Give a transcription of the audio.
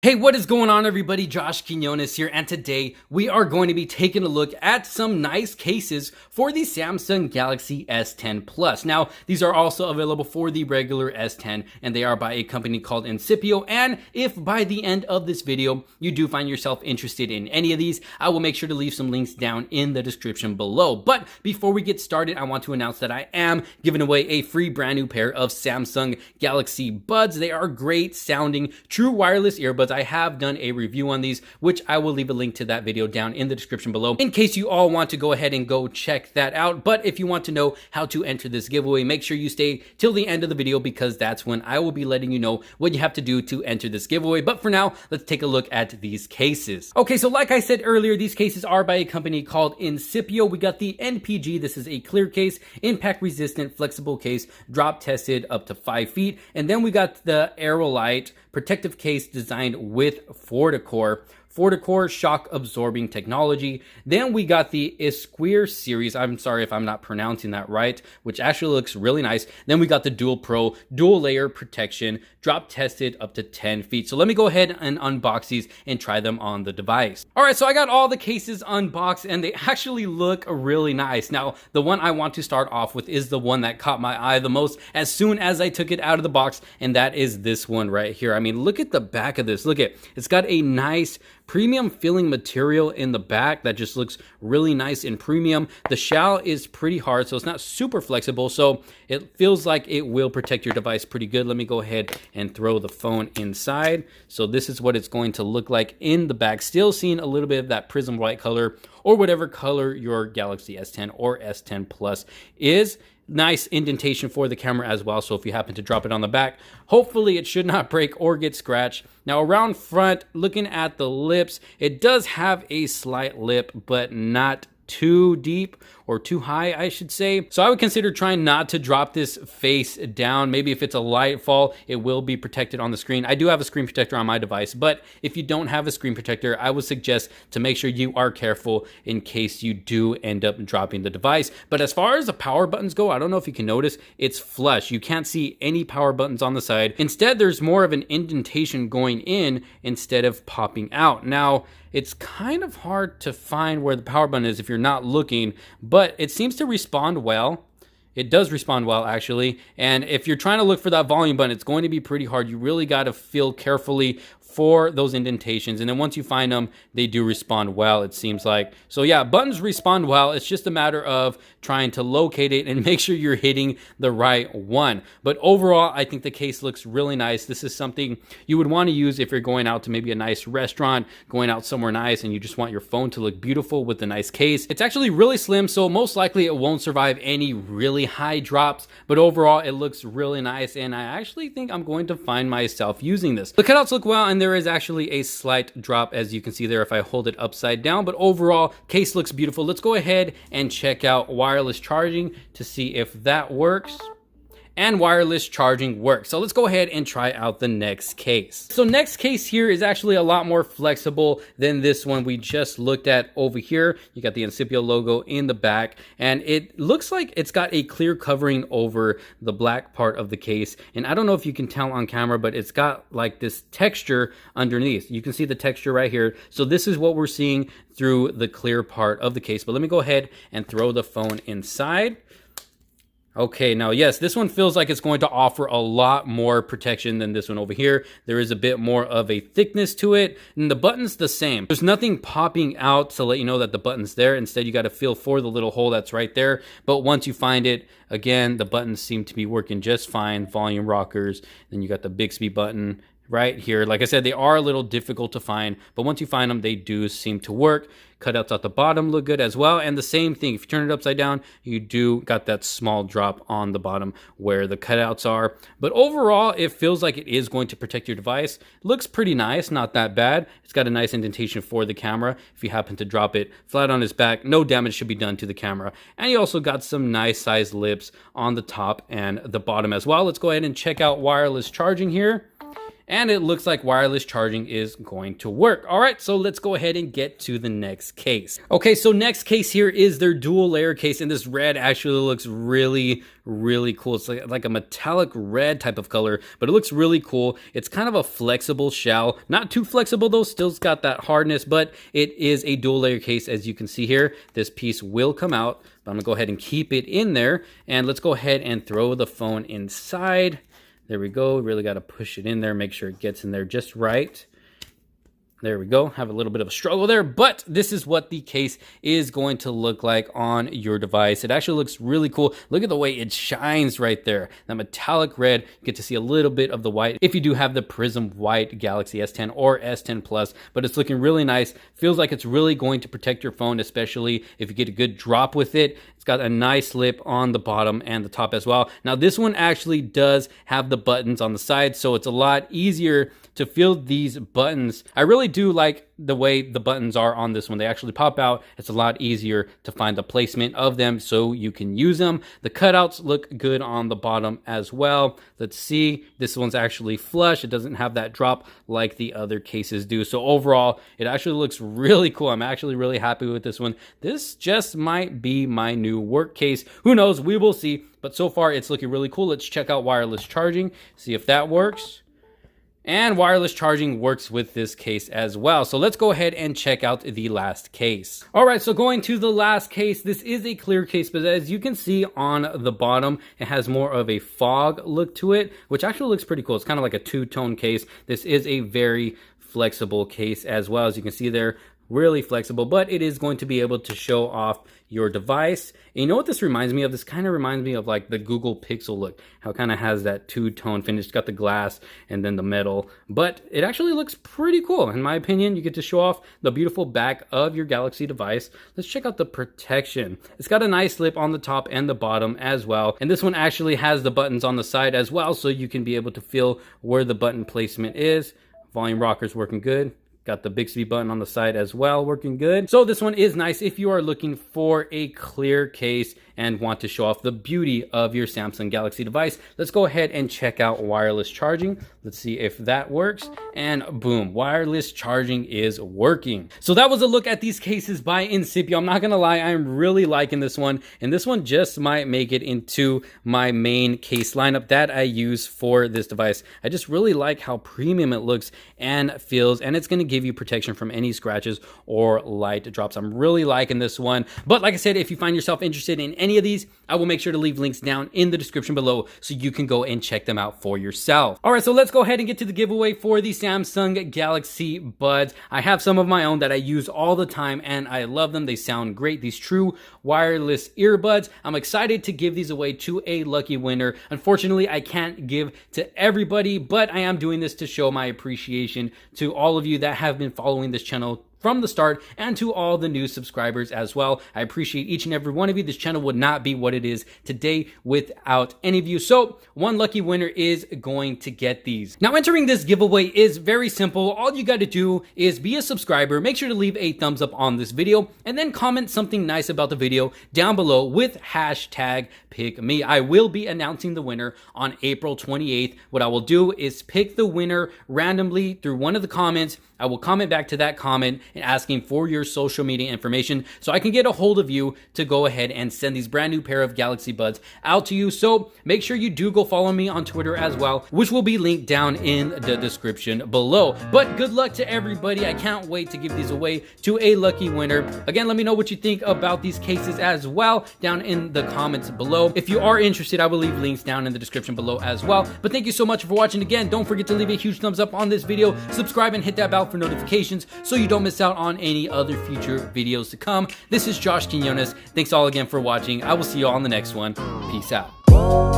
Hey, what is going on, everybody? Josh Quinones here, and today we are going to be taking a look at some nice cases for the Samsung Galaxy S10 Plus. Now, these are also available for the regular S10, and they are by a company called Incipio. And if by the end of this video you do find yourself interested in any of these, I will make sure to leave some links down in the description below. But before we get started, I want to announce that I am giving away a free brand new pair of Samsung Galaxy Buds. They are great sounding true wireless earbuds. I have done a review on these, which I will leave a link to that video down in the description below in case you all want to go ahead and go check that out. But if you want to know how to enter this giveaway, make sure you stay till the end of the video, because that's when I will be letting you know what you have to do to enter this giveaway. But for now, let's take a look at these cases. Okay, so like I said earlier, these cases are by a company called Incipio. We got the NPG. This is a clear case, impact resistant, flexible case, drop tested up to 5 feet. And then we got the Aerolite protective case designed with FortiCore shock absorbing technology. Then we got the Esquire series. I'm sorry if I'm not pronouncing that right, which actually looks really nice. Then we got the Dual Pro dual layer protection, drop tested up to 10 feet. So let me go ahead and unbox these and try them on the device. All right, so I got all the cases unboxed and they actually look really nice. Now, the one I want to start off with is the one that caught my eye the most as soon as I took it out of the box, and that is this one right here. I mean, look at the back of this. Look at, it's got a nice premium feeling material in the back that just looks really nice and premium. The shell is pretty hard, so it's not super flexible, so it feels like it will protect your device pretty good. Let me go ahead and throw the phone inside. So this is what it's going to look like in the back. Still seeing a little bit of that prism white color, or whatever color your Galaxy S10 or S10 Plus is. Nice indentation for the camera as well, so if you happen to drop it on the back, hopefully it should not break or get scratched. Now around front, looking at the lips, it does have a slight lip, but not too deep or too high, I should say. So I would consider trying not to drop this face down. Maybe if it's a light fall, it will be protected on the screen. I do have a screen protector on my device, but if you don't have a screen protector, I would suggest to make sure you are careful in case you do end up dropping the device. But as far as the power buttons go, I don't know if you can notice, it's flush. You can't see any power buttons on the side. Instead, there's more of an indentation going in instead of popping out. Now, it's kind of hard to find where the power button is if you're not looking, but it seems to respond well. It does respond well, actually. And if you're trying to look for that volume button, it's going to be pretty hard. You really got to feel carefully for those indentations. And then once you find them, they do respond well, it seems like. So yeah, buttons respond well. It's just a matter of trying to locate it and make sure you're hitting the right one. But overall, I think the case looks really nice. This is something you would want to use if you're going out to maybe a nice restaurant, going out somewhere nice, and you just want your phone to look beautiful with a nice case. It's actually really slim, so most likely it won't survive any really high drops, but overall it looks really nice, and I actually think I'm going to find myself using this. The cutouts look well, and there is actually a slight drop, as you can see there if I hold it upside down, but overall case looks beautiful. Let's go ahead and check out wireless charging to see if that works. And wireless charging works. So let's go ahead and try out the next case. So next case here is actually a lot more flexible than this one we just looked at over here. You got the Incipio logo in the back, and it looks like it's got a clear covering over the black part of the case. And I don't know if you can tell on camera, but it's got like this texture underneath. You can see the texture right here. So this is what we're seeing through the clear part of the case. But let me go ahead and throw the phone inside. Okay, now yes, this one feels like it's going to offer a lot more protection than this one over here. There is a bit more of a thickness to it, and the button's the same. There's nothing popping out to let you know that the button's there. Instead, you got to feel for the little hole that's right there. But once you find it, again, the buttons seem to be working just fine. Volume rockers, then you got the Bixby button right here. Like I said, they are a little difficult to find, but once you find them, they do seem to work. Cutouts at the bottom look good as well. And the same thing, if you turn it upside down, you do got that small drop on the bottom where the cutouts are. But overall, it feels like it is going to protect your device. Looks pretty nice, not that bad. It's got a nice indentation for the camera. If you happen to drop it flat on his back, no damage should be done to the camera. And you also got some nice sized lips on the top and the bottom as well. Let's go ahead and check out wireless charging here. and it looks like wireless charging is going to work. All right, so let's go ahead and get to the next case. Okay, so next case here is their dual layer case, and this red actually looks really cool. It's like a metallic red type of color, but it looks really cool. It's kind of a flexible shell, not too flexible though, still's got that hardness, but it is a dual layer case. As you can see here, this piece will come out, but I'm gonna go ahead and keep it in there, and let's go ahead and throw the phone inside. There we go. Really got to push it in there, make sure it gets in there just right. There we go. Have a little bit of a struggle there, but this is what the case is going to look like on your device. It actually looks really cool. Look at the way it shines right there. That metallic red, you get to see a little bit of the white if you do have the Prism White Galaxy S10 or S10 Plus, but it's looking really nice. Feels like it's really going to protect your phone, especially if you get a good drop with it. It's got a nice lip on the bottom and the top as well. Now this one actually does have the buttons on the side, so it's a lot easier to feel these buttons. I really do like the way the buttons are on this one. They actually pop out. It's a lot easier to find the placement of them so you can use them. The cutouts look good on the bottom as well. Let's see, this one's actually flush. It doesn't have that drop like the other cases do. So overall, it actually looks really cool. I'm actually really happy with this one. This just might be my new work case. Who knows? We will see. But so far, it's looking really cool. Let's check out wireless charging, see if that works. And wireless charging works with this case as well. So let's go ahead and check out the last case. All right, so going to the last case, this is a clear case, but as you can see on the bottom, it has more of a fog look to it, which actually looks pretty cool. It's kind of like a two-tone case. This is a very flexible case as well. As you can see there, really flexible, but it is going to be able to show off your device. And you know what this reminds me of? This kind of reminds me of like the Google Pixel look, how it kind of has that two-tone finish. It's got the glass and then the metal, but it actually looks pretty cool. In my opinion, you get to show off the beautiful back of your Galaxy device. Let's check out the protection. It's got a nice lip on the top and the bottom as well. And this one actually has the buttons on the side as well, so you can be able to feel where the button placement is. Volume rocker's working good. Got the Bixby button on the side as well, working good. So this one is nice if you are looking for a clear case and want to show off the beauty of your Samsung Galaxy device. Let's go ahead and check out wireless charging. Let's see if that works. And boom, wireless charging is working. So that was a look at these cases by Incipio. I'm not gonna lie, I'm really liking this one. And this one just might make it into my main case lineup that I use for this device. I just really like how premium it looks and feels, and it's gonna give you protection from any scratches or light drops. I'm really liking this one. But like I said, if you find yourself interested in any of these, I will make sure to leave links down in the description below so you can go and check them out for yourself. All right, so let's go ahead and get to the giveaway for the Samsung Galaxy Buds. I have some of my own that I use all the time and I love them. They sound great. These true wireless earbuds. I'm excited to give these away to a lucky winner. Unfortunately, I can't give to everybody, but I am doing this to show my appreciation to all of you that have been following this channel from the start, and to all the new subscribers as well. I appreciate each and every one of you. This channel would not be what it is today without any of you. So one lucky winner is going to get these. Now entering this giveaway is very simple. All you got to do is be a subscriber, make sure to leave a thumbs up on this video, and then comment something nice about the video down below with hashtag pick me. I will be announcing the winner on April 28th. What I will do is pick the winner randomly through one of the comments. I will comment back to that comment and asking for your social media information so I can get a hold of you to go ahead and send these brand new pair of Galaxy Buds out to you. So make sure you do go follow me on Twitter as well, which will be linked down in the description below. But good luck to everybody. I can't wait to give these away to a lucky winner. Again, let me know what you think about these cases as well down in the comments below. If you are interested, I will leave links down in the description below as well. But thank you so much for watching. Again, don't forget to leave a huge thumbs up on this video, subscribe and hit that bell for notifications so you don't miss out on any other future videos to come. This is Josh Quinones. Thanks all again for watching. I will see you all on the next one. Peace out.